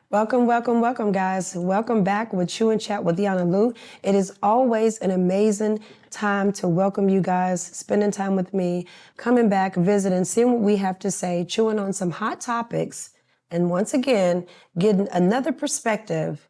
Welcome, welcome, welcome, guys. Welcome back with Chew and Chat with YANA Lou. It is always an amazing time to welcome you guys, spending time with me, coming back, visiting, seeing what we have to say, chewing on some hot topics, and once again, getting another perspective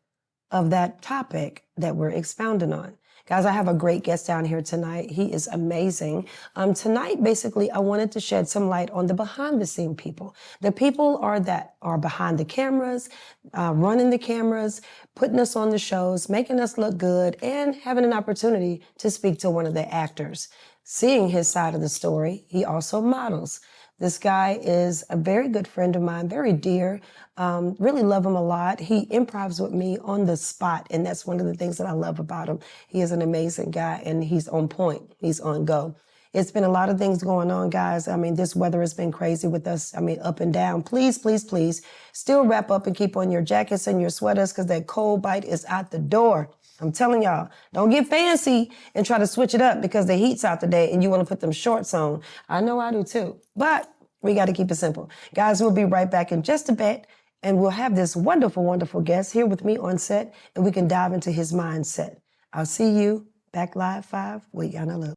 of that topic that we're expounding on. Guys, I have a great guest down here tonight. He is amazing. Tonight, basically, I wanted to shed some light on the behind-the-scene people. The people that are behind the cameras, running the cameras, putting us on the shows, making us look good, and having an opportunity to speak to one of the actors. Seeing his side of the story, he also models. This guy is a very good friend of mine, very dear. Really love him a lot. He improvs with me on the spot, and that's one of the things that I love about him. He is an amazing guy, and he's on point. He's on go. It's been a lot of things going on, guys. I mean, this weather has been crazy with us. I mean, up and down. Please, please, please, still wrap up and keep on your jackets and your sweaters because that cold bite is out the door. I'm telling y'all, don't get fancy and try to switch it up because the heat's out today and you want to put them shorts on. I know I do too, but we got to keep it simple. Guys, we'll be right back in just a bit and we'll have this wonderful, wonderful guest here with me on set and we can dive into his mindset. I'll see you back live 5 with YANA Lou.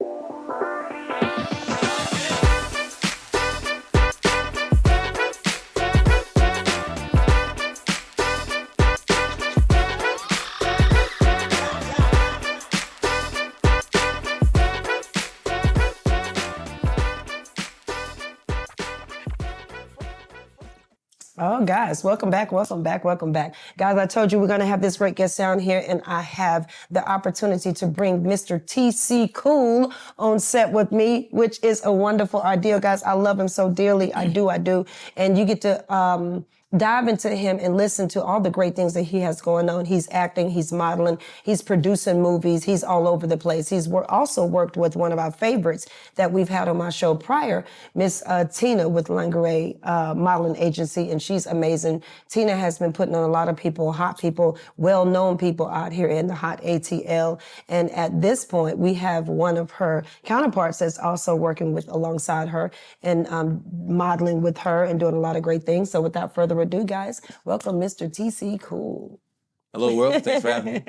Oh, guys, welcome back, welcome back, welcome back. Guys, I told you we're going to have this great guest down here, and I have the opportunity to bring Mr. TC Cool on set with me, which is a wonderful idea, guys. I love him so dearly. I do. And you get to dive into him and listen to all the great things that he has going on. He's acting, he's modeling, he's producing movies, he's all over the place. He's also worked with one of our favorites that we've had on my show prior, Miss Tina with Lingerie Modeling Agency, and she's amazing. Tina has been putting on a lot of people, hot people, well-known people out here in the hot ATL. And at this point, we have one of her counterparts that's also working alongside her and modeling with her and doing a lot of great things. So without further ado, guys, welcome Mr. TC Cool. Hello, world. Thanks for having me.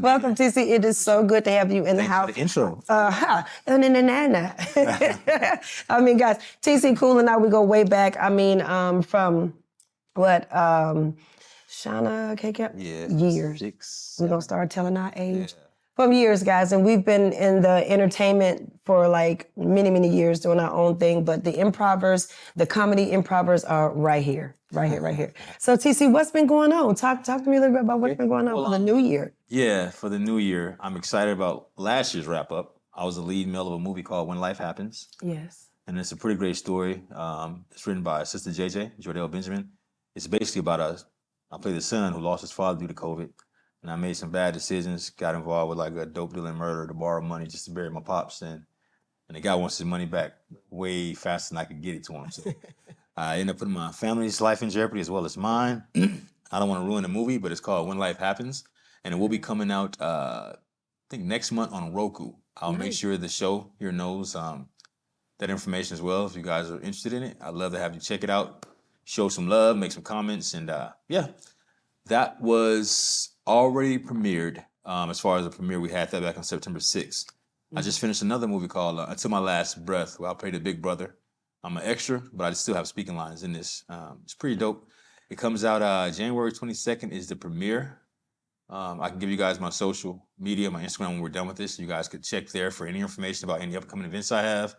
Welcome, TC. It is so good to have you in the house. For the intro. I mean, guys, TC Cool and I, we go way back. I mean, from what, Shauna, years. 6. We're going to start telling our age. Yeah. From years, guys, and we've been in the entertainment for like many, many years doing our own thing, but the improvers, the comedy improvers are right here. So TC, what's been going on? Talk to me a little bit about what's been going on for the new year. Yeah, for the new year, I'm excited about last year's wrap up. I was the lead male of a movie called When Life Happens. Yes. And it's a pretty great story. It's written by Sister JJ, Jordell Benjamin. It's basically about I play the son who lost his father due to COVID. And I made some bad decisions, got involved with like a dope dealing murder to borrow money just to bury my pops. And the guy wants his money back way faster than I could get it to him. So I ended up putting my family's life in jeopardy as well as mine. I don't want to ruin the movie, but it's called When Life Happens. And it will be coming out, I think, next month on Roku. I'll make sure the show here knows that information as well. If you guys are interested in it, I'd love to have you check it out, show some love, make some comments. And yeah, that was already premiered. As far as the premiere, we had that back on September 6th. I just finished another movie called Until My Last Breath, where I played a big brother. I'm an extra, but I still have speaking lines in this. It's pretty dope. It comes out January 22nd is the premiere. I can give you guys my social media, my Instagram when we're done with this. You guys could check there for any information about any upcoming events I have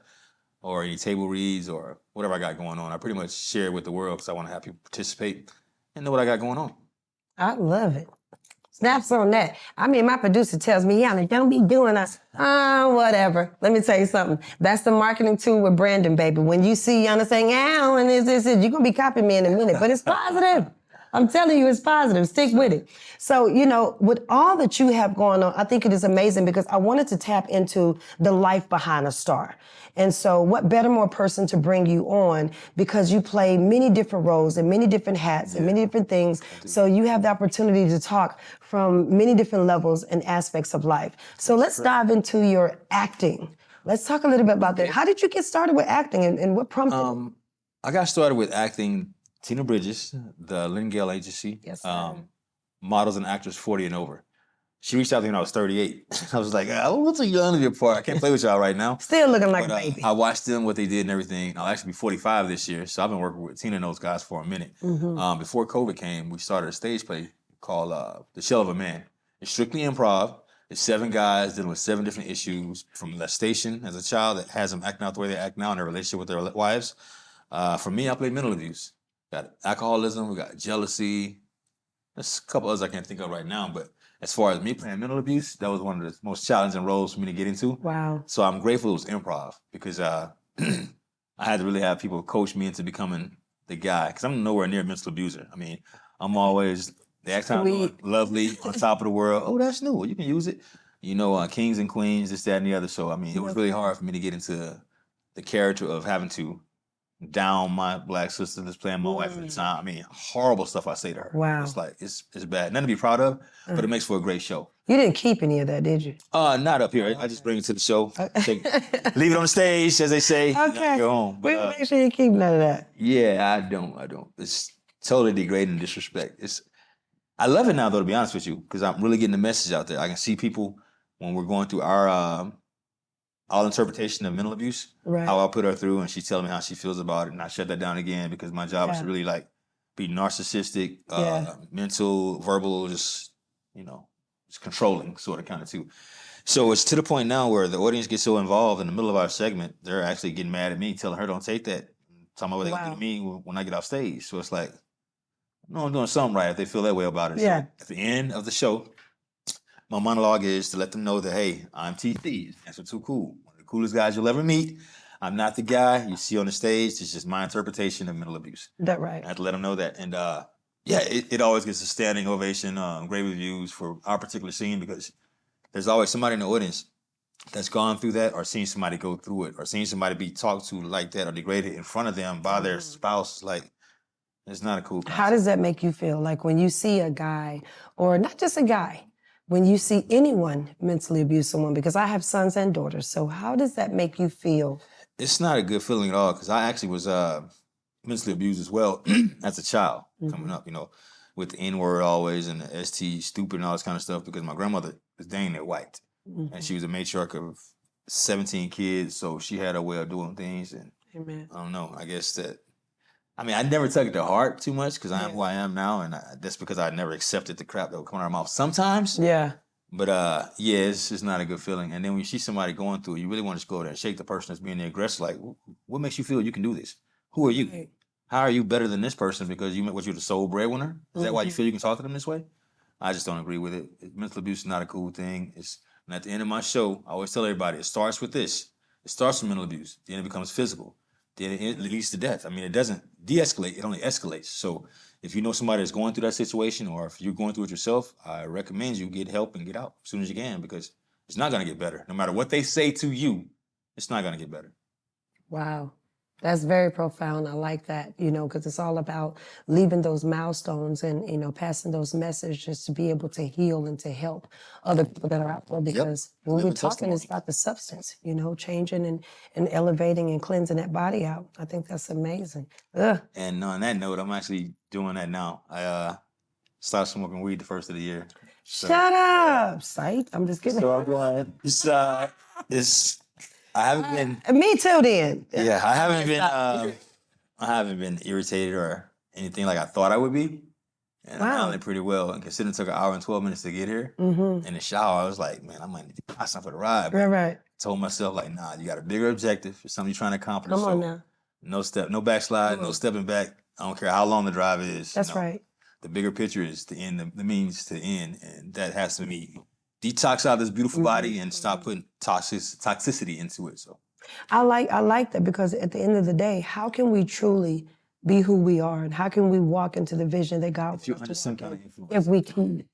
or any table reads or whatever I got going on. I pretty much share it with the world because I want to have people participate and know what I got going on. I love it. Snaps on that. I mean, my producer tells me, Yana, don't be doing us. Whatever. Let me tell you something. That's the marketing tool with Brandon, baby. When you see Yana saying, ow, and this, you're going to be copying me in a minute. But it's positive. I'm telling you, it's positive. Stick with it. So, you know, with all that you have going on, I think it is amazing because I wanted to tap into the life behind a star. And so what better more person to bring you on because you play many different roles and many different hats and many different things. So you have the opportunity to talk from many different levels and aspects of life. So let's dive into your acting. Let's talk a little bit about that. How did you get started with acting and what prompted it? I got started with acting Tina Bridges, the Lynn Gale Agency, Yes, sir. models and actors 40 and over. She reached out to me when I was 38. I was like, what's a young of your part? I can't play with y'all right now. Still looking like But a baby. I watched them, what they did and everything. I'll actually be 45 this year, so I've been working with Tina and those guys for a minute. Before COVID came, we started a stage play called The Shell of a Man. It's strictly improv. It's 7 guys dealing with 7 different issues, from molestation as a child that has them acting out the way they act now in their relationship with their wives. For me, I played mental abuse. Got alcoholism, we got jealousy. There's a couple others I can't think of right now, but as far as me playing mental abuse, that was one of the most challenging roles for me to get into. Wow. So I'm grateful it was improv, because I had to really have people coach me into becoming the guy, because I'm nowhere near a mental abuser. I mean, I'm always the act Sweet. lovely, on top of the world. Oh, that's new. You can use it. You know, kings and queens, this, that, and the other. So, I mean, it was really hard for me to get into the character of having to down my black sister that's playing my wife at the time. I mean, horrible stuff I say to her. Wow. It's like, it's bad. Nothing to be proud of, but it makes for a great show. You didn't keep any of that, did you? Not up here. I just bring it to the show. Leave it on the stage, as they say. Okay. Go home. We make sure you keep none of that. Yeah, I don't. It's totally degrading and disrespect. I love it now, though, to be honest with you, because I'm really getting the message out there. I can see people when we're going through our all interpretation of mental abuse, how I put her through, and she's telling me how she feels about it, and I shut that down again, because my job is to really like be narcissistic, mental, verbal, just controlling sort of kind of too. So it's to the point now where the audience gets so involved in the middle of our segment, they're actually getting mad at me, telling her don't take that, talking about what they're gonna do to me when I get off stage. So it's like, no, I'm doing something right if they feel that way about it. Yeah. So at the end of the show, my monologue is to let them know that, hey, I'm TC. That's too cool. One of the coolest guys you'll ever meet. I'm not the guy you see on the stage. It's just my interpretation of mental abuse. That's right. I have to let them know that. And it always gets a standing ovation, great reviews for our particular scene, because there's always somebody in the audience that's gone through that, or seen somebody go through it, or seen somebody be talked to like that or degraded in front of them by their spouse. Like, it's not a cool concept. How does that make you feel? Like when you see a guy, or not just a guy, when you see anyone mentally abuse someone, because I have sons and daughters, so how does that make you feel? It's not a good feeling at all, because I actually was mentally abused as well as a child coming up, with the N-word always and the ST stupid and all this kind of stuff, because my grandmother was dang near white. And she was a matriarch of 17 kids, so she had her way of doing things. And Amen. I don't know, I guess that, I never took it to heart too much, because I am who I am now, and that's because I never accepted the crap that would come out of my mouth sometimes. Yeah. But it's just not a good feeling. And then when you see somebody going through it, you really want to just go there and shake the person that's being the aggressor. Like, what makes you feel you can do this? Who are you? Right. How are you better than this person because you're the sole breadwinner? Is that why you feel you can talk to them this way? I just don't agree with it. Mental abuse is not a cool thing. And at the end of my show, I always tell everybody, it starts with this. It starts with mental abuse. Then it becomes physical. Then it leads to death. It doesn't de-escalate. It only escalates. So if you know somebody that's going through that situation, or if you're going through it yourself, I recommend you get help and get out as soon as you can, because it's not going to get better. No matter what they say to you, it's not going to get better. Wow. That's very profound. I like that, because it's all about leaving those milestones and, passing those messages to be able to heal and to help other people that are out there. Because when we're talking, it's about the substance, changing and elevating and cleansing that body out. I think that's amazing. Ugh. And on that note, I'm actually doing that now. I started smoking weed the first of the year. So, Shut up, psych. I'm just kidding. So I'm going, I haven't been. Me too, then. Yeah, I haven't been irritated or anything like I thought I would be. And I handled it pretty well. And considering it took 1 hour and 12 minutes to get here, in the shower, I was like, man, I might need to buy something for the ride. But Right. I told myself, like, nah, you got a bigger objective. It's something you're trying to accomplish. Come on now. No backslide, no stepping back. I don't care how long the drive is. That's right. The bigger picture is to end the means to end. And that has to be detox out this beautiful body and stop putting toxicity into it. So I like that, because at the end of the day, how can we truly be who we are, and how can we walk into the vision that God wants if you're under us to some walk kind in of influence, if we keep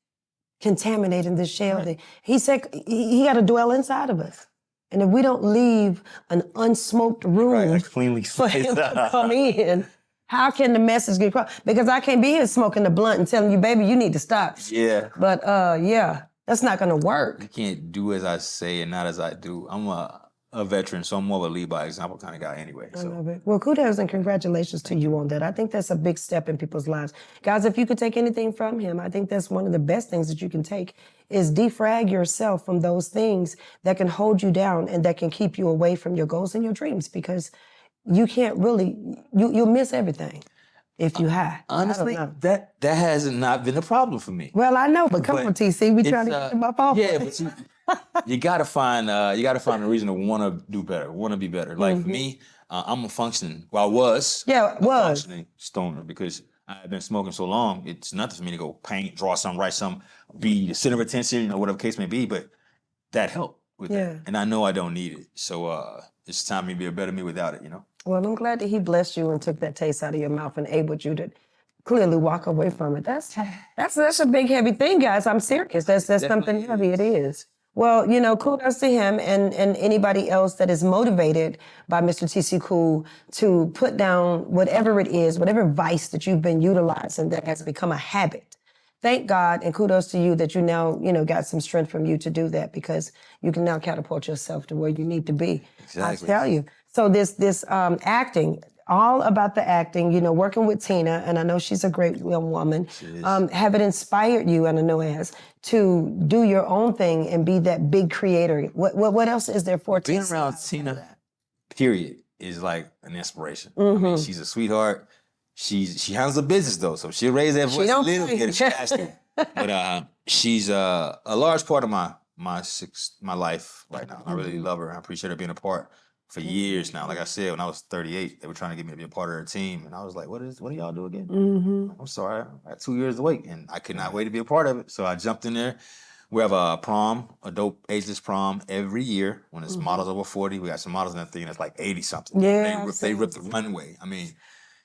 contaminating this shell? He said he got to dwell inside of us. And if we don't leave an unsmoked room cleanly for him to come in, how can the message get across? Because I can't be here smoking the blunt and telling you, baby, you need to stop. Yeah. But that's not going to work. You can't do as I say and not as I do. I'm a a veteran, so I'm more of a lead by example kind of guy anyway. I So love it. Well, kudos and congratulations to you on that. I think that's a big step in people's lives. Guys, if you could take anything from him, I think that's one of the best things that you can take is defrag yourself from those things that can hold you down and that can keep you away from your goals and your dreams because you can't really, you'll miss everything if you high. honestly, I don't know. that has not been a problem for me. Well, I know, but come But on, TC, we trying to it's, get them up off. Yeah, but you gotta find a reason to want to do better, want to be better. Like for me, I'm a functioning. Well, I was. Yeah, a was. functioning stoner because I've been smoking so long. It's nothing for me to go paint, draw something, write something, be the center of attention, whatever the case may be. But that helped with Yeah. that, and I know I don't need it. So it's time for me to be a better me without it. Well, I'm glad that he blessed you and took that taste out of your mouth and enabled you to clearly walk away from it. That's a big heavy thing, guys. I'm serious. That's something heavy. It is. Well, kudos to him and anybody else that is motivated by Mr. TC Cool to put down whatever it is, whatever vice that you've been utilizing that has become a habit. Thank God and kudos to you that you now, got some strength from you to do that because you can now catapult yourself to where you need to be. Exactly. I tell you. So this acting, all about the acting, working with Tina, and I know she's a great young woman. She is. Have it inspired you, and I know it has, to do your own thing and be that big creator? What else is there for Being TC? around Tina, period, is like an inspiration. I mean, she's a sweetheart. She handles the business though, so she'll raise that voice a don't little play. bit if she has to. But she's a large part of my life right now. I really love her. I appreciate her being a part for years now. Like I said, when I was 38, they were trying to get me to be a part of their team, and I was like, "What do y'all do again?" I'm sorry, I had 2 years to wait, and I could not wait to be a part of it. So I jumped in there. We have a prom, a dope ageless prom every year when it's models over 40. We got some models in that thing that's like 80 something. Yeah, They rip the runway. I mean,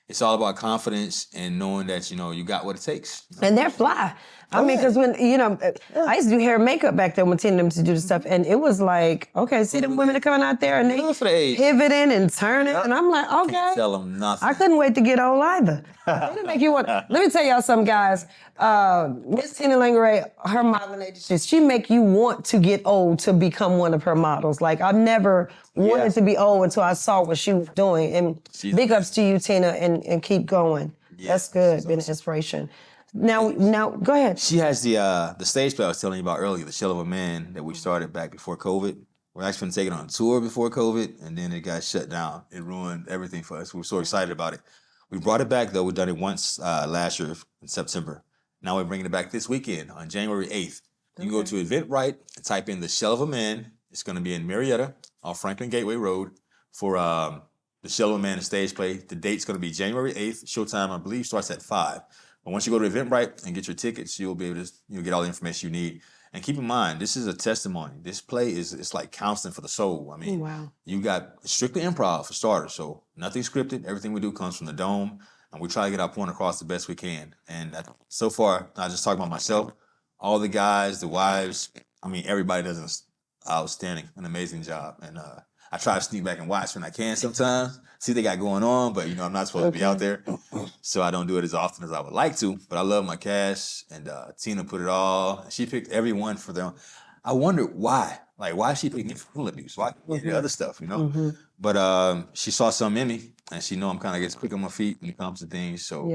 it's all about confidence and knowing that you got what it takes. And they're fly. I mean, because when, I used to do hair and makeup back then when Tina them to do the stuff, and it was like, okay, see them women are coming out there and they Good for the age. pivoting and turning, and I'm like, okay. Tell them nothing. I couldn't wait to get old either. They didn't make you want. Let me tell y'all something, guys. Miss Tina Langeray, her modeling agency, she make you want to get old to become one of her models. Like I've never wanted to be old until I saw what she was doing. And big ups to you, Tina, and keep going. That's good. Been an inspiration. Now, go ahead. She has the stage play I was telling you about earlier, The Shell of a Man, that we started back before COVID. We're actually going to take it on tour before COVID, and then it got shut down. It ruined everything for us. We were so excited about it. We brought it back, though. We've done it once last year in September. Now we're bringing it back this weekend on January 8th. You can go to Eventbrite and type in The Shell of a Man. It's going to be in Marietta off Franklin Gateway Road for The Shell of a Man, the stage play. The date's going to be January 8th. Showtime, I believe, starts at 5. But once you go to Eventbrite and get your tickets, you'll be able to get all the information you need. And keep in mind, this is a testimony. This play it's like counseling for the soul. I mean, you got strictly improv for starters, so nothing scripted. Everything we do comes from the dome, and we try to get our point across the best we can. And so far, I just talk about myself, all the guys, the wives. I mean, everybody does an amazing job. And I try to sneak back and watch when I can sometimes, see what they got going on, but I'm not supposed to be out there. So I don't do it as often as I would like to, but I love my cast, and Tina put it all. She picked everyone for them. I wondered why. Like, why she picked me for food abuse? Why the other stuff, But she saw something in me, and she know I'm kind of gets quick on my feet when it comes to things. So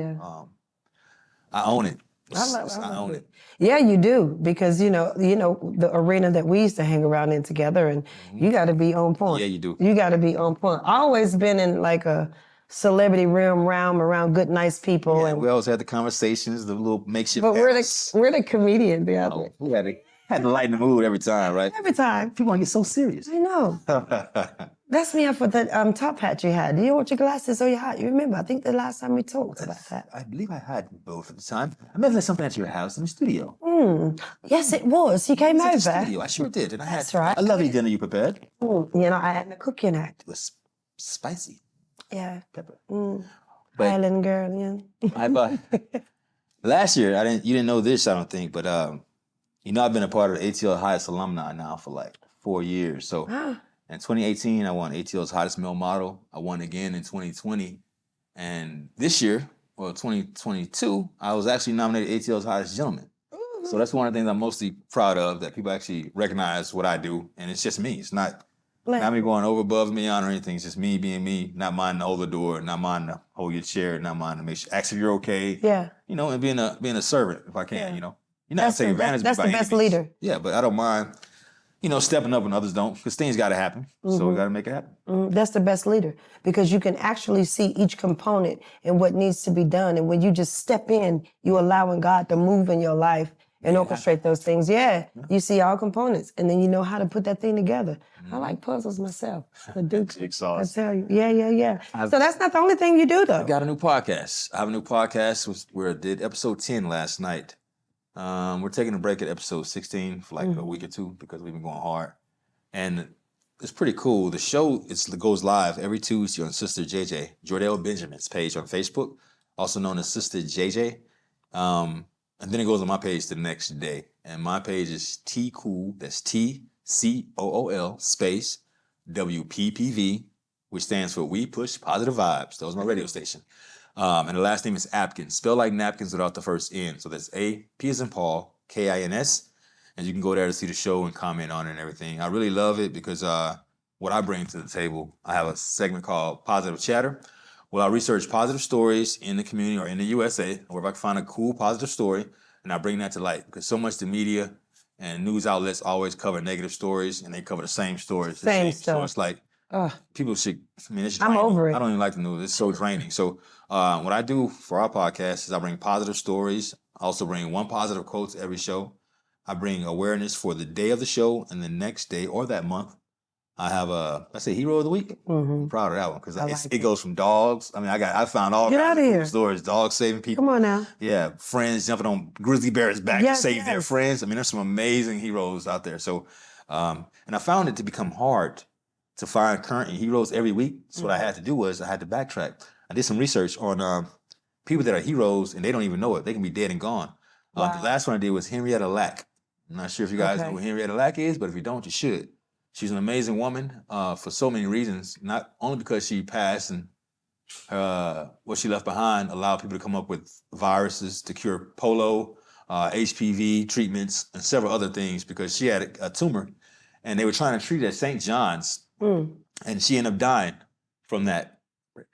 I own it. I own it. Yeah, you do, because you know the arena that we used to hang around in together, and you got to be on point. Yeah, you do. You got to be on point. I always been in like a celebrity realm around good, nice people, Yeah, and we always had the conversations, the little makeshift. but house. we're the comedians the other. We had to lighten the mood every time, right? Every time. People want to get so serious. I know. That's me up with the top hat you had. Do you want your glasses or your hat? You remember? I think the last time we talked about that. I believe I had both at the time. I may have had something at your house in the studio. Yes, it was. You came At the over. studio, I sure did. And I had That's right. a lovely dinner you prepared. I had a cooking act. It was spicy Yeah. pepper. But Island girl, yeah. I've, last year, you didn't know this, I don't think, but I've been a part of the ATL Highest alumni now for like 4 years. So in 2018, I won ATL's Hottest Male Model. I won again in 2020. And this year, 2022, I was actually nominated ATL's Hottest Gentleman. So that's one of the things I'm mostly proud of, that people actually recognize what I do. And it's just me. It's not Not me going over above me on or anything. It's just me being me, not minding to hold the door, not minding to hold your chair, not minding to make sure, ask if you're okay. Yeah. You know, and being a servant if I can, Yeah. you know. You're not taking advantage of me That's by the any best means. leader. Yeah, but I don't mind, you know, stepping up when others don't, because things got to happen. So we got to make it happen. That's the best leader because you can actually see each component and what needs to be done. And when you just step in, you allowing God to move in your life and orchestrate those things. Yeah, you see all components and then you know how to put that thing together. I like puzzles myself. I do. I tell you. Yeah. So that's not the only thing you do though. I got a new podcast. I have a new podcast where I did episode 10 last night. We're taking a break at episode 16 for like a week or two because we've been going hard. And it's pretty cool. The show goes live every Tuesday on Sister JJ, Jordell Benjamin's page on Facebook, also known as Sister JJ. And then it goes on my page the next day. And my page is TCOOL, that's TCOOL space WPPV, which stands for We Push Positive Vibes. That was my radio station. And the last name is Apkins, spelled like napkins without the first N. So that's A-P as in Paul, K-I-N-S. And you can go there to see the show and comment on it and everything. I really love it because what I bring to the table, I have a segment called Positive Chatter. Well, I research positive stories in the community or in the USA, or if I can find a cool positive story, and I bring that to light because so much the media and news outlets always cover negative stories, and they cover the same stories. Same stuff. So it's like people should. I mean, it's draining. I'm over it. I don't even like the news. It's so draining. So what I do for our podcast is I bring positive stories. I also bring one positive quote to every show. I bring awareness for the day of the show and the next day or that month. I have let's say Hero of the Week. I'm proud of that one because it goes from dogs. I mean, I found all kinds of cool stories. Dogs saving people. Come on now. Yeah, friends jumping on grizzly bears' back to save their friends. I mean, there's some amazing heroes out there. So, and I found it to become hard to find current heroes every week. So what I had to do was I had to backtrack. I did some research on people that are heroes and they don't even know it. They can be dead and gone. The last one I did was Henrietta Lack. I'm not sure if you guys know who Henrietta Lack is, but if you don't, you should. She's an amazing woman for so many reasons, not only because she passed and what she left behind allowed people to come up with viruses to cure polio, HPV treatments, and several other things because she had a tumor and they were trying to treat it at St. John's and she ended up dying from that.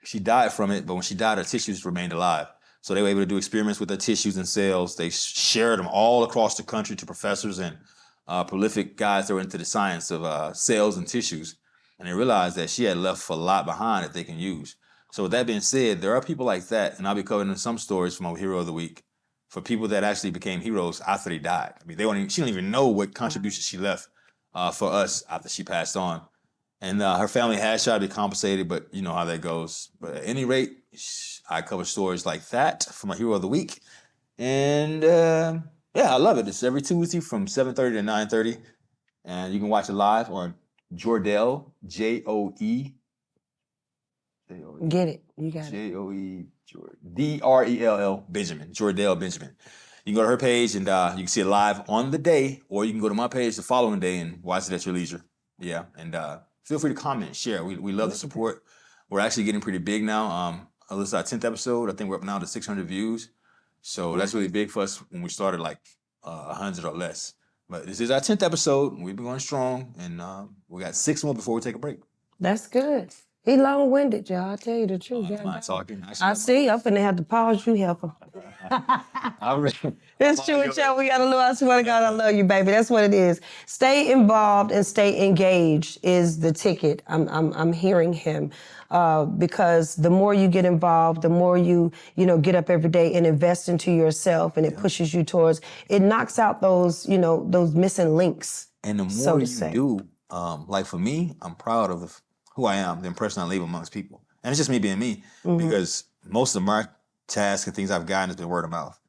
She died from it, but when she died, her tissues remained alive. So they were able to do experiments with their tissues and cells. They shared them all across the country to professors and prolific guys that were into the science of cells and tissues. And they realized that she had left a lot behind that they can use. So with that being said, there are people like that, and I'll be covering some stories from our Hero of the Week for people that actually became heroes after they died. I mean, she don't even know what contribution she left for us after she passed on. And her family has tried to be compensated, but you know how that goes. But at any rate, I cover stories like that for my Hero of the Week. And yeah, I love it. It's every Tuesday from 7:30 to 9:30. And you can watch it live on Jordell, J-O-E. Get it. You got it. J-O-E, D-R-E-L-L, Benjamin, Jordell Benjamin. You can go to her page and you can see it live on the day, or you can go to my page the following day and watch it at your leisure. Yeah, and feel free to comment and share. We love the support. We're actually getting pretty big now. This is our 10th episode. I think we're up now to 600 views. So that's really big for us when we started like 100 or less. But this is our 10th episode. We've been going strong, and we got 6 more before we take a break. That's good. He long-winded, y'all. I'll tell you the truth. Mind talking. I see. I'm finna have to pause you, helper. It's true, y'all. We gotta love. I swear to God, I love you, baby. That's what it is. Stay involved and stay engaged is the ticket. I'm hearing him because the more you get involved, the more you get up every day and invest into yourself, and it pushes you towards. It knocks out those those missing links. And the more you do, like for me, I'm proud of who I am, the impression I leave amongst people. And it's just me being me because most of my tasks and things I've gotten has been word of mouth.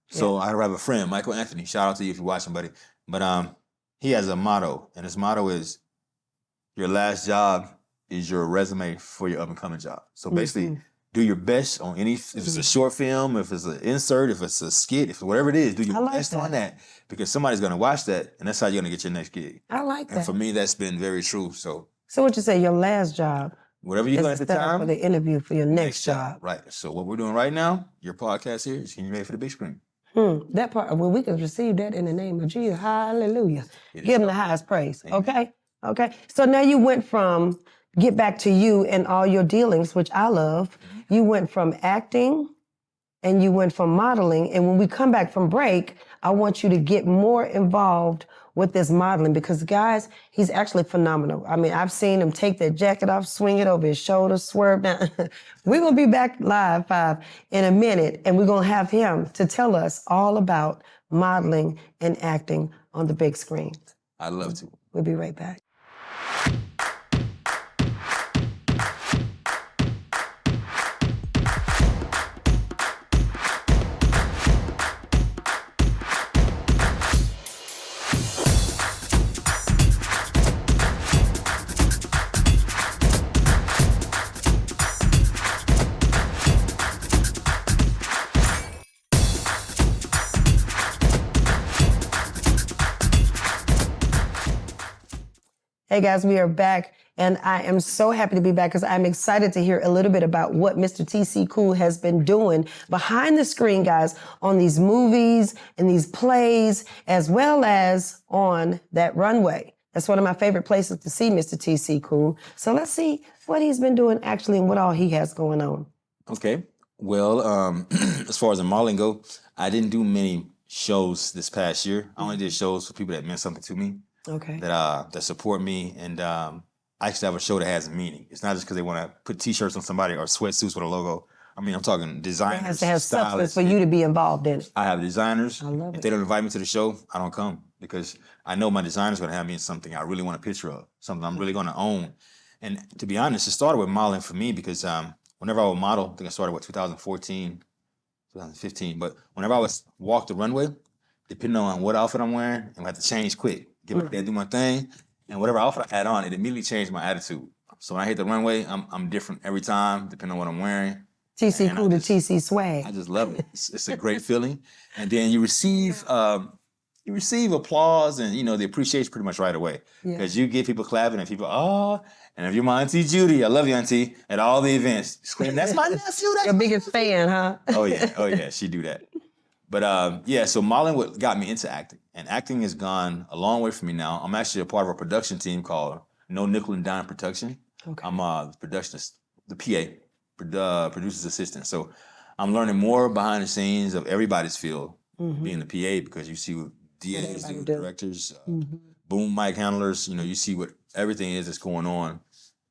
So I have a friend, Michael Anthony, shout out to you if you're watching, buddy. But he has a motto, and his motto is, your last job is your resume for your up-and-coming job. So basically, do your best on if it's a short film, if it's an insert, if it's a skit, if whatever it is, do your best on that because somebody's going to watch that, and that's how you're going to get your next gig. I like that. And for me, that's been very true. So what you say, your last job? Whatever you got at the time. For the interview for your next job. Right. So what we're doing right now, your podcast here, is getting ready for the big screen. That part, well, we can receive that in the name of Jesus. Hallelujah. Give him the highest praise. Amen. Okay? Okay. So now you went from, get back to you and all your dealings, which I love. You went from acting and you went from modeling. And when we come back from break, I want you to get more involved with this modeling because, guys, he's actually phenomenal. I mean, I've seen him take that jacket off, swing it over his shoulder, swerve down. We're going to be back live 5 in a minute, and we're going to have him to tell us all about modeling and acting on the big screen. I'd love to. We'll be right back. Hey guys, we are back, and I am so happy to be back because I'm excited to hear a little bit about what Mr. TC Cool has been doing behind the screen, guys, on these movies and these plays, as well as on that runway. That's one of my favorite places to see Mr. TC Cool. So let's see what he's been doing actually and what all he has going on. Okay. Well, as far as the modeling go, I didn't do many shows this past year. I only did shows for people that meant something to me. Okay. That support me, and I actually have a show that has meaning. It's not just because they want to put T-shirts on somebody or sweatsuits with a logo. I mean, I'm talking designers. It has to have substance stylists. for you to be involved in it. I have designers. I love If it. they don't invite me to the show, I don't come because I know my designer's going to have me in something I really want a picture of, something I'm really going to own. And to be honest, it started with modeling for me because whenever I would model, I think I started 2014, 2015. But whenever I would walk the runway, depending on what outfit I'm wearing, I'm going to have to change quick. Get up there, do my thing, and whatever outfit I had on, it immediately changed my attitude. So when I hit the runway, I'm different every time, depending on what I'm wearing. TC And Cool to TC Swag. I just love it. It's a great feeling, and then you receive applause and the appreciation pretty much right away because you get people clapping and people and if you're my Auntie Judy, I love you, Auntie, at all the events, scream, "That's my nephew." That's Your biggest fan, huh? Oh yeah, she do that. But so modeling what got me into acting. And acting has gone a long way for me now. I'm actually a part of a production team called No Nickel and Dime Production. Okay. I'm the productionist, the PA, producer's assistant. So I'm learning more behind the scenes of everybody's field, being the PA, because you see what DAs do, directors, boom mic handlers, you see what everything is that's going on.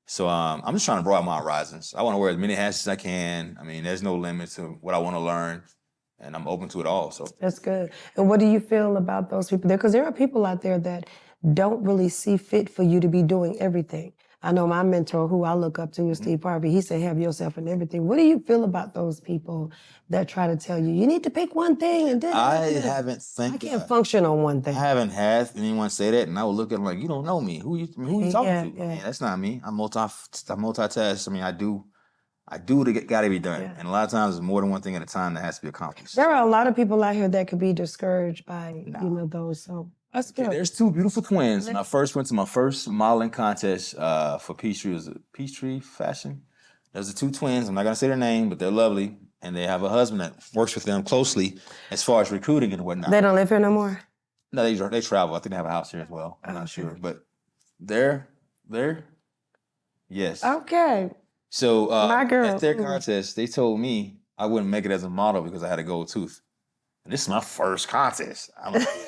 So I'm just trying to broaden my horizons. I want to wear as many hats as I can. I mean, there's no limit to what I want to learn. And I'm open to it all. So that's good. And what do you feel about those people there? Because there are people out there that don't really see fit for you to be doing everything. I know my mentor, who I look up to, is Steve Harvey. He said, "Have yourself in everything." What do you feel about those people that try to tell you, you need to pick one thing and then I can't function on one thing. I haven't had anyone say that, and I would look at them like, "You don't know me. Who you talking to?" Yeah. Man, that's not me. I multitask. I mean, I do what got to be done. And a lot of times, it's more than one thing at a time that has to be accomplished. There are a lot of people out here that could be discouraged by those. So that's good. There's two beautiful twins. When I first went to my first modeling contest for Peachtree, was it Peachtree Fashion? There's the two twins. I'm not gonna say their name, but they're lovely, and they have a husband that works with them closely as far as recruiting and whatnot. They don't live here no more? No, they travel. I think they have a house here as well. I'm not sure, but they're yes. Okay. So my girl. at their contest, they told me I wouldn't make it as a model because I had a gold tooth. And this is my first contest.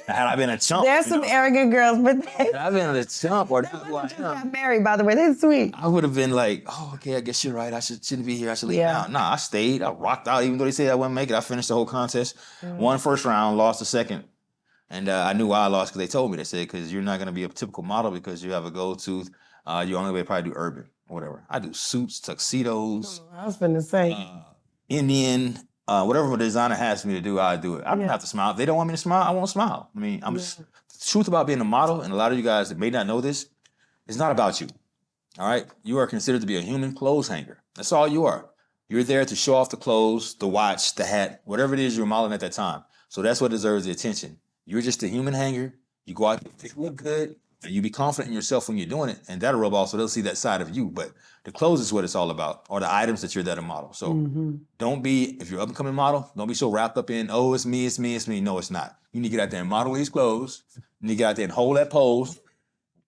Had I been a chump, there's some arrogant girls, but had I been a chump or not who I am, got married, by the way. They're sweet. I would have been like, "Oh, okay, I guess you're right. I shouldn't be here. I should leave now." Nah, I stayed. I rocked out, even though they said I wouldn't make it. I finished the whole contest. Won first round, lost the second. And I knew why I lost because they told me. They said, because you're not going to be a typical model because you have a gold tooth. You only way to probably do urban or whatever. I do suits, tuxedos. I was going to say. Indian, whatever a designer has me to do, I do it. I don't have to smile. If they don't want me to smile, I won't smile. I mean, the truth about being a model, and a lot of you guys that may not know this, it's not about you. All right? You are considered to be a human clothes hanger. That's all you are. You're there to show off the clothes, the watch, the hat, whatever it is you're modeling at that time. So that's what deserves the attention. You're just a human hanger. You go out, you look good, and you be confident in yourself when you're doing it, and that'll rub off so they'll see that side of you. But the clothes is what it's all about, or the items that you're there to model. So don't be, if you're an up-and-coming model, don't be so wrapped up in, oh, it's me, it's me, it's me. No, it's not. You need to get out there and model these clothes. You need to get out there and hold that pose,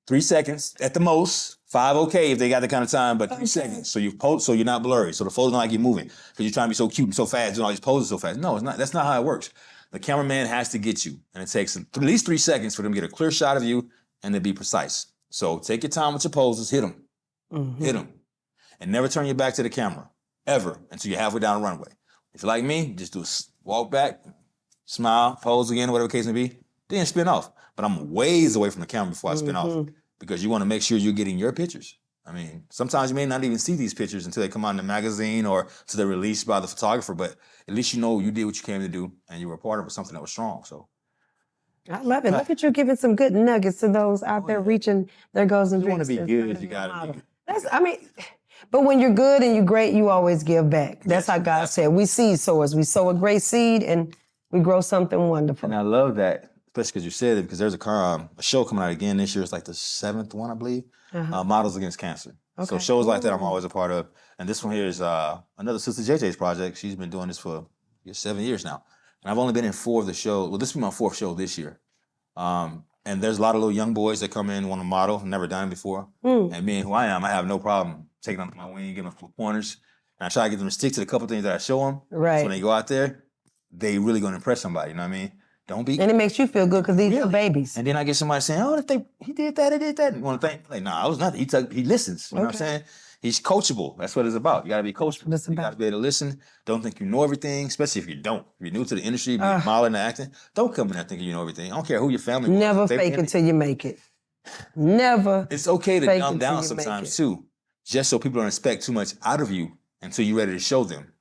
3 seconds at the most. 5 okay if they got that kind of time, but 3 seconds. So you pose, so you're not blurry. So the photo's not like you're moving because you're trying to be so cute and so fast, doing all these poses so fast. No, it's not. That's not how it works. The cameraman has to get you, and it takes at least 3 seconds for them to get a clear shot of you and to be precise. So take your time with your poses, hit them, hit them, and never turn your back to the camera ever until you're halfway down the runway. If you're like me, just do a walk back, smile, pose again, whatever the case may be, then spin off. But I'm ways away from the camera before I spin off because you want to make sure you're getting your pictures. I mean, sometimes you may not even see these pictures until they come out in the magazine or until they're released by the photographer, but at least you know you did what you came to do and you were a part of something that was strong. So I love it. Look at you giving some good nuggets to those out there reaching their goals and you want dreams. to be good, you got to be good. I mean, but when you're good and you're great, you always give back. That's how God said. We seed sowers. We sow a great seed and we grow something wonderful. And I love that, especially because you said it, because there's a show coming out again this year. It's like the 7th one, I believe, Models Against Cancer. So shows like that I'm always a part of. And this one here is another Sister JJ's project. She's been doing this for 7 years now. And I've only been in 4 of the shows. Well, this will be my 4th show this year. And there's a lot of little young boys that come in, want to model, never done it before. And being who I am, I have no problem taking them under my wing, giving them pointers. And I try to get them to stick to the couple things that I show them. Right. So when they go out there, they really going to impress somebody, you know what I mean? Don't be. And it makes you feel good because these are babies. And then I get somebody saying, oh, he did that, he did that. You want to think, like, nah, I was nothing. He listens, you know what I'm saying? He's coachable. That's what it's about. You got to be coachable. You got to be able to listen. Don't think you know everything, especially if you don't. If you're new to the industry, modeling and acting, don't come in there thinking you know everything. I don't care who your family is. Never fake it till you make it. Never. It's okay to dumb down sometimes too, just so people don't expect too much out of you until you're ready to show them.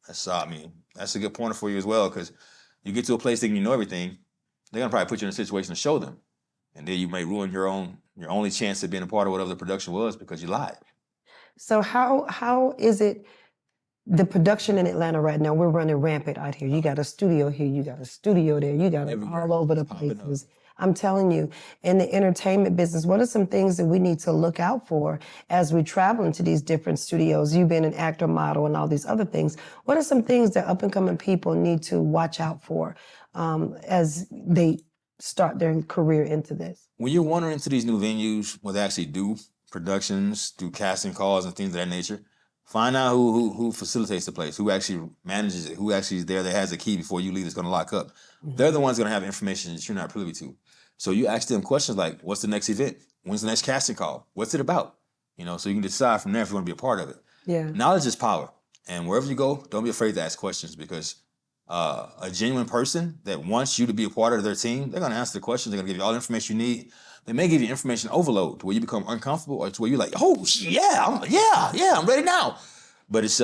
That's a good pointer for you as well, because you get to a place thinking you know everything, they're gonna probably put you in a situation to show them, and then you may ruin your only chance of being a part of whatever the production was because you lied. So how is it the production in Atlanta right now? We're running rampant out here. You got a studio here, you got a studio there, you got it all over the places. I'm telling you, in the entertainment business, what are some things that we need to look out for as we travel into these different studios? You being an actor, model, and all these other things. What are some things that up-and-coming people need to watch out for as they start their career into this? When you're wandering into these new venues where they actually do productions, do casting calls and things of that nature, find out who facilitates the place, who actually manages it, who actually is there that has a key before you leave that's going to lock up. They're the ones going to have information that you're not privy to. So you ask them questions like, what's the next event? When's the next casting call? What's it about? So you can decide from there if you want to be a part of it. Yeah. Knowledge is power. And wherever you go, don't be afraid to ask questions, because a genuine person that wants you to be a part of their team, they're going to answer the questions. They're going to give you all the information you need. They may give you information overload to where you become uncomfortable, or to where you're like, oh, yeah, I'm ready now. But it's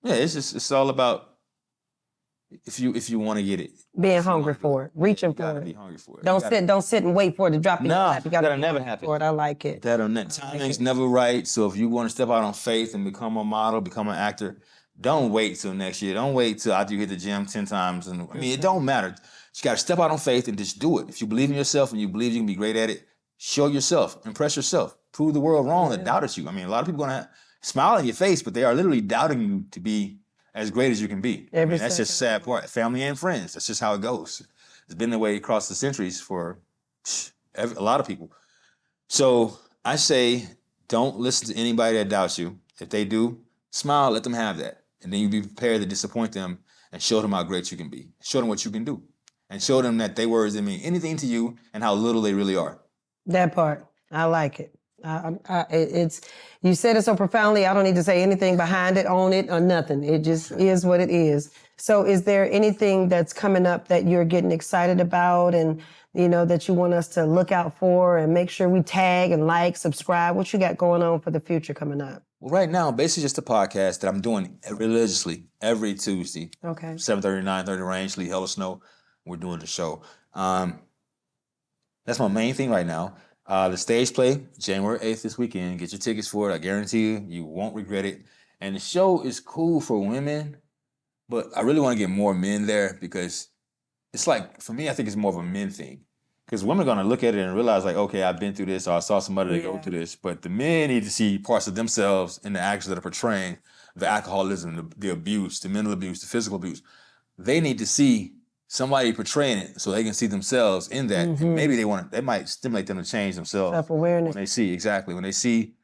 it's all about if you want to get it. Being hungry for it, reaching for it. Be hungry for it. Don't sit and wait for it to drop in your lap. You that'll never happen. For it. I like it. Timing's never right. So if you want to step out on faith and become a model, become an actor, don't wait till next year. Don't wait till after you hit the gym 10 times. And it don't matter. You got to step out on faith and just do it. If you believe in yourself and you believe you can be great at it, show yourself, impress yourself, prove the world wrong that doubted you. A lot of people going to smile in your face, but they are literally doubting you to be as great as you can be. That's just a sad part. Family and friends. That's just how it goes. It's been the way across the centuries for a lot of people. So I say, don't listen to anybody that doubts you. If they do, smile, let them have that. And then you be prepared to disappoint them and show them how great you can be. Show them what you can do. And show them that their words didn't mean anything to you and how little they really are. That part. I like it. It's you said it so profoundly. I don't need to say anything behind it, on it, or nothing. It just is what it is. So is there anything that's coming up that you're getting excited about and, that you want us to look out for and make sure we tag and like, subscribe? What you got going on for the future coming up? Well, right now, basically just a podcast that I'm doing religiously every Tuesday. Okay. 7:30 to 9:30 range, Lee Hella Snow. We're doing the show. That's my main thing right now. The stage play, January 8th this weekend. Get your tickets for it. I guarantee you won't regret it. And the show is cool for women, but I really want to get more men there, because it's like, for me, I think it's more of a men thing. Because women are going to look at it and realize, like, okay, I've been through this, or I saw somebody that go through this. But the men need to see parts of themselves in the actors that are portraying the alcoholism, the abuse, the mental abuse, the physical abuse. They need to see somebody portraying it so they can see themselves in that. And maybe they might stimulate them to change themselves. Self-awareness. When they see,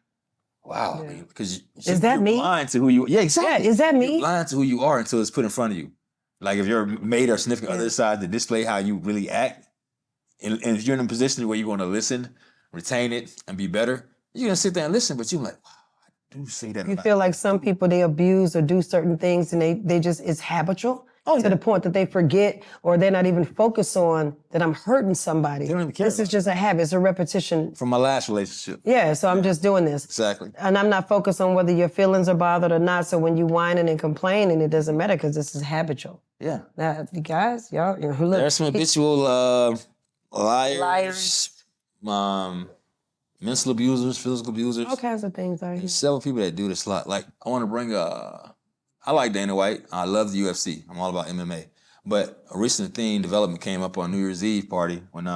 wow, because Is that you're me? blind to who you are. Yeah, exactly. Yeah, is that me? You're blind to who you are until it's put in front of you. Like if your mate or significant other decides to display how you really act, and if you're in a position where you want to listen, retain it, and be better, you're gonna sit there and listen, but you're like, wow, I do say that. You feel like some people, they abuse or do certain things and they just, it's habitual to the point that they forget or they're not even focused on that I'm hurting somebody. They don't even care This is about just a habit, it's a repetition. From my last relationship. Yeah, so I'm just doing this. Exactly. And I'm not focused on whether your feelings are bothered or not, so when you whining and complaining, it doesn't matter because this is habitual. Yeah. Now, you guys, y'all, you know, look. There's some habitual liars, mental abusers, physical abusers. All kinds of things are here. There's several people that do this a lot. Like, I want to bring I like Dana White. I love the UFC. I'm all about MMA. But a recent development came up on New Year's Eve party when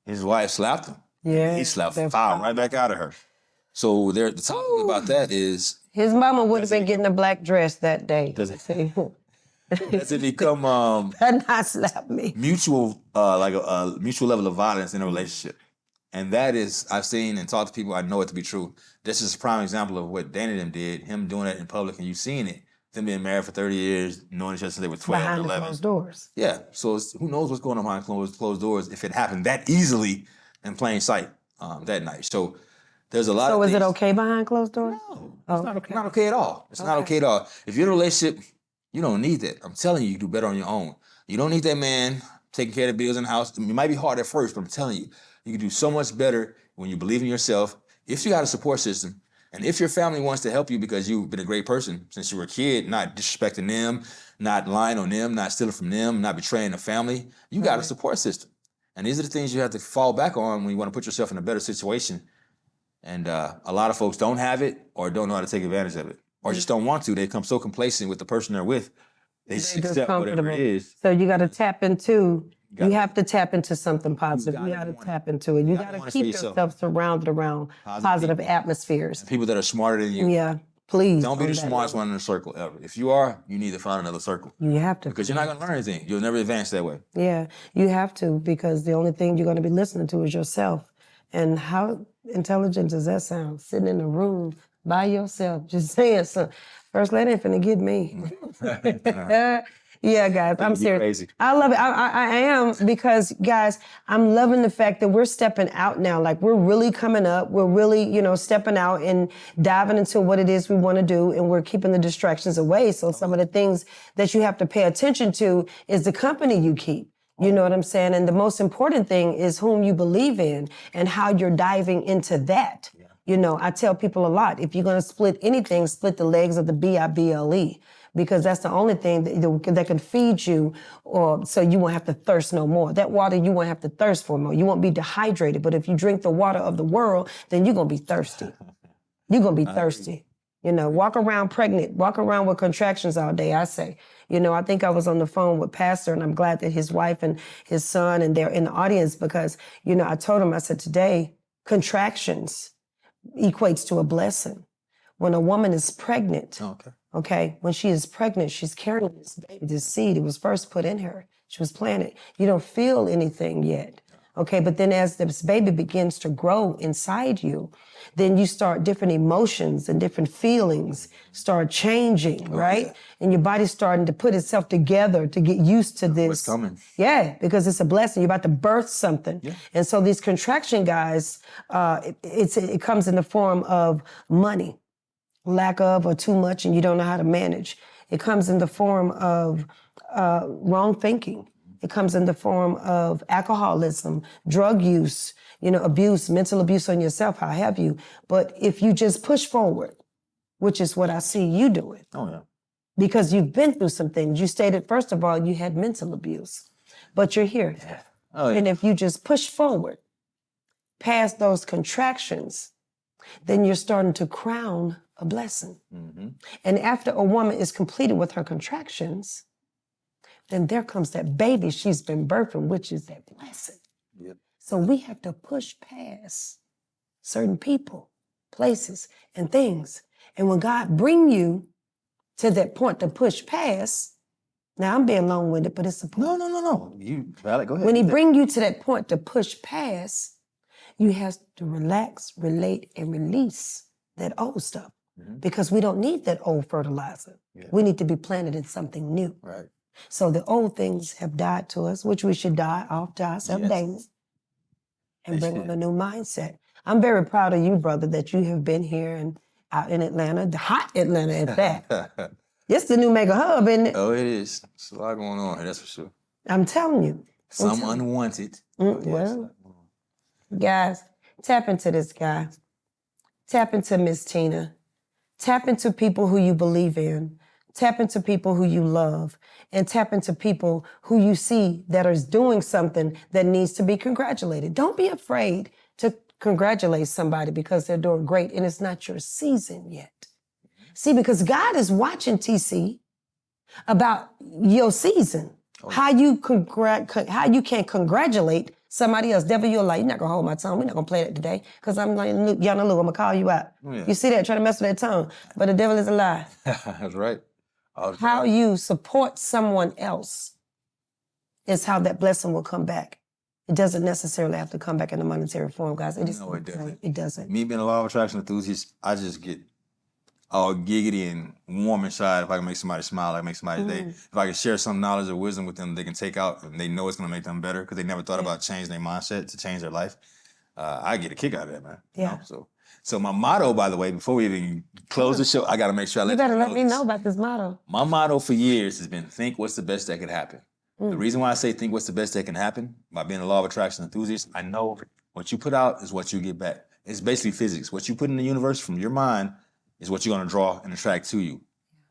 his wife slapped him. Yeah. He slapped fire right back out of her. So the topic about that is... His mama would have been getting a black dress that day. Does it become Better not slap me. mutual, like a mutual level of violence in a relationship? And that is, I've seen and talked to people, I know it to be true. This is a prime example of what Dana and them did, him doing it in public, and you've seen it. Them being married for 30 years, knowing each other since they were 12, Behind 11. the closed doors. Yeah, so who knows what's going on behind closed doors if it happened that easily in plain sight that night. So there's a lot of So is things. it okay behind closed doors? No, it's not okay at all. It's not okay at all. If you're in a relationship, you don't need that. I'm telling you, you do better on your own. You don't need that man taking care of the bills in the house. It might be hard at first, but I'm telling you, you can do so much better when you believe in yourself. If you got a support system, and if your family wants to help you because you've been a great person since you were a kid, not disrespecting them, not lying on them, not stealing from them, not betraying the family, you got a support system. And these are the things you have to fall back on when you want to put yourself in a better situation. And a lot of folks don't have it or don't know how to take advantage of it or just don't want to. They become so complacent with the person they're with. They just accept whatever it is. So you got to tap into, you have to tap into something positive. You got to tap into it. You got to keep yourself surrounded around positive atmospheres. People that are smarter than you. Yeah, please. Don't be the smartest one in the circle ever. If you are, you need to find another circle. You have to. Because you're not going to learn anything. You'll never advance that way. Yeah, you have to, because the only thing you're going to be listening to is yourself. And how intelligent does that sound? Sitting in a room by yourself, just saying something. First lady ain't finna get me. Yeah, guys, I'm serious. Crazy. I love it. I am, because, guys, I'm loving the fact that we're stepping out now. Like, we're really coming up. We're really, stepping out and diving into what it is we want to do, and we're keeping the distractions away. So some of the things that you have to pay attention to is the company you keep. You know what I'm saying? And the most important thing is whom you believe in and how you're diving into that. Yeah. I tell people a lot, if you're going to split anything, split the legs of the B-I-B-L-E, because that's the only thing that can feed you, or so you won't have to thirst no more. That water, you won't have to thirst for more. You won't be dehydrated. But if you drink the water of the world, then you're going to be thirsty. You're going to be thirsty. Walk around pregnant, walk around with contractions all day, I say. I think I was on the phone with Pastor, and I'm glad that his wife and his son, and they're in the audience, because, I told him, I said, today, contractions equates to a blessing. When a woman is pregnant, when she is pregnant, she's carrying this baby, this seed. It was first put in her. She was planted. You don't feel anything yet. Okay, but then as this baby begins to grow inside you, then you start different emotions and different feelings start changing, right? Yeah. And your body's starting to put itself together to get used to this. What's coming? Yeah, because it's a blessing. You're about to birth something. Yeah. And so these contraction, guys, it comes in the form of money, lack of or too much, and you don't know how to manage. It comes in the form of wrong thinking. It comes in the form of alcoholism, drug use, abuse, mental abuse on yourself, how have you. But if you just push forward, which is what I see you doing. Oh, yeah. Because you've been through some things. You stated, first of all, you had mental abuse, but you're here. Yeah. Oh, yeah. And if you just push forward past those contractions, then you're starting to crown a blessing. Mm-hmm. And after a woman is completed with her contractions, then there comes that baby she's been birthing, which is that blessing. Yep. So we have to push past certain people, places, and things. And when God bring you to that point to push past, Now, I'm being long-winded, but it's the point. No. You valid. Go ahead. When he bring you to that point to push past, you have to relax, relate, and release that old stuff. Because we don't need that old fertilizer. Yeah. We need to be planted in something new. Right. So the old things have died to us, which we should die off to ourselves daily and bring on a new mindset. I'm very proud of you, brother, that you have been here and out in Atlanta, the hot Atlanta at that. It's the new mega hub, isn't it? Oh, it is. There's a lot going on here, that's for sure. I'm telling you. Some unwanted. Well, guys, tap into this guy. Tap into Miss Tina. Tap into people who you believe in. Tap into people who you love. And tap into people who you see that is doing something that needs to be congratulated. Don't be afraid to congratulate somebody because they're doing great and it's not your season yet. See, because God is watching, TC, about your season. How you can congratulate somebody else. Devil, you're like, you're not going to hold my tongue. We're not going to play that today because I'm like, Yana Lou, I'm going to call you out. Yeah. You see that? Trying to mess with that tongue. But the devil is a lie. That's right. How you support someone else is how that blessing will come back. It doesn't necessarily have to come back in a monetary form, guys. No, it doesn't. It doesn't. Me being a law of attraction enthusiast, I just get all giggity and warm inside if I can make somebody smile, I can make somebody's day. If I can share some knowledge or wisdom with them they can take out and they know it's going to make them better because they never thought about changing their mindset to change their life, I get a kick out of that, man. Yeah. You know? So my motto, by the way, before we even close the show, I got to make sure I let you know. You better let me know about this motto. My motto for years has been think what's the best that could happen. The reason why I say think what's the best that can happen, by being a law of attraction enthusiast, I know what you put out is what you get back. It's basically physics. What you put in the universe from your mind is what you're going to draw and attract to you.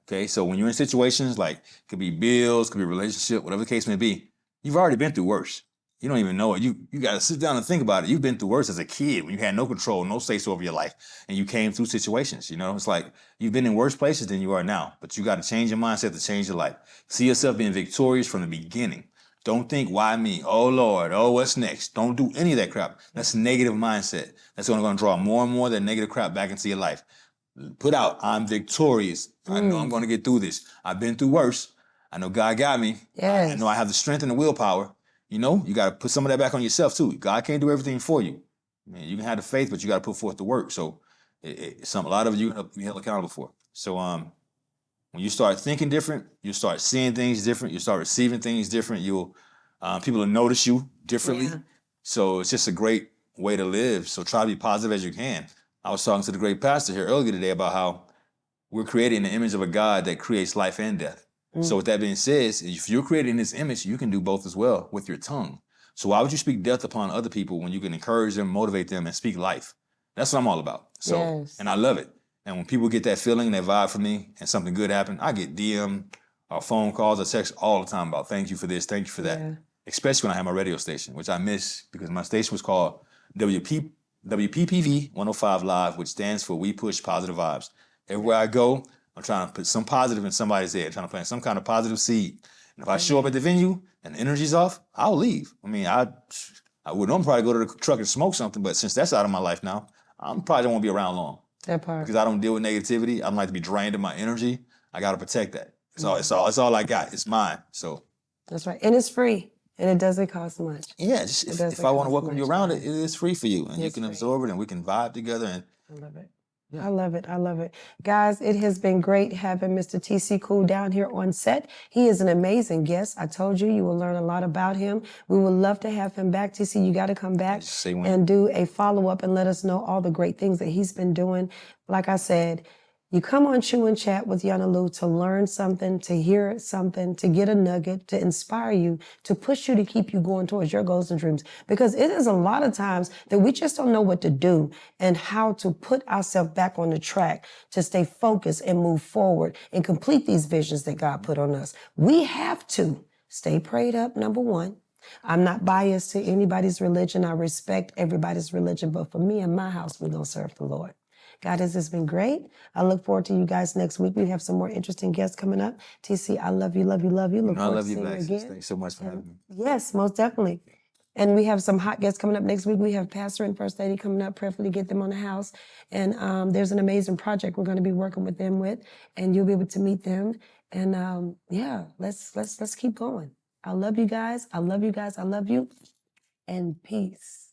Okay, so when you're in situations like, could be bills, could be relationship, whatever the case may be, you've already been through worse. You don't even know it. You got to sit down and think about it. You've been through worse as a kid when you had no control, no say-so over your life, and you came through situations, you know? It's like you've been in worse places than you are now, but you got to change your mindset to change your life. See yourself being victorious from the beginning. Don't think, why me? Oh, Lord. Oh, what's next? Don't do any of that crap. That's a negative mindset. That's only going to draw more and more of that negative crap back into your life. Put out, I'm victorious. I know I'm going to get through this. I've been through worse. I know God got me. Yes. I know I have the strength and the willpower. You know, you got to put some of that back on yourself too. God can't do everything for you. I mean, you can have the faith, but you got to put forth the work. So a lot of it you're going to be held accountable for. So when you start thinking different, you start seeing things different, you start receiving things different, people will notice you differently. Yeah. So it's just a great way to live. So try to be positive as you can. I was talking to the great pastor here earlier today about how we're creating the image of a God that creates life and death. So with that being said, if you're creating this image, you can do both as well with your tongue. So why would you speak death upon other people when you can encourage them, motivate them, and speak life? That's what I'm all about. So, and I love it. And when people get that feeling, that vibe from me, and something good happened, I get DM or phone calls or texts all the time about thank you for this, thank you for that. Yeah. Especially when I have my radio station, which I miss because my station was called WPPV 105 Live, which stands for We Push Positive Vibes. Everywhere I go, I'm trying to put some positive in somebody's head, trying to plant some kind of positive seed. And if I show up at the venue and the energy's off, I'll leave. I mean, I would normally probably go to the truck and smoke something, but since that's out of my life now, I probably don't want to be around long. That part. Because I don't deal with negativity. I don't like to be drained of my energy. I got to protect that. It's all I got. It's mine. So that's right. And it's free. And it doesn't cost much. Yeah, if I want to welcome you around it is free for you. And you can absorb it and we can vibe together. And I love it. Yeah. I love it. I love it. Guys, it has been great having Mr. TC Cool down here on set. He is an amazing guest. I told you will learn a lot about him. We would love to have him back. TC, you got to come back and do a follow-up and let us know all the great things that he's been doing. Like I said, you come on Chew and Chat with Yana Lou to learn something, to hear something, to get a nugget, to inspire you, to push you to keep you going towards your goals and dreams. Because it is a lot of times that we just don't know what to do and how to put ourselves back on the track to stay focused and move forward and complete these visions that God put on us. We have to stay prayed up, number one. I'm not biased to anybody's religion. I respect everybody's religion. But for me and my house, we're going to serve the Lord. God, this has been great. I look forward to you guys next week. We have some more interesting guests coming up. TC, I love you, love you, love you. Look forward to seeing you again. Thanks so much for having me. Yes, most definitely. And we have some hot guests coming up next week. We have Pastor and First Lady coming up, prayerfully get them on the house. And there's an amazing project we're going to be working with them with, and you'll be able to meet them. And yeah, let's keep going. I love you guys. I love you guys. I love you. And peace.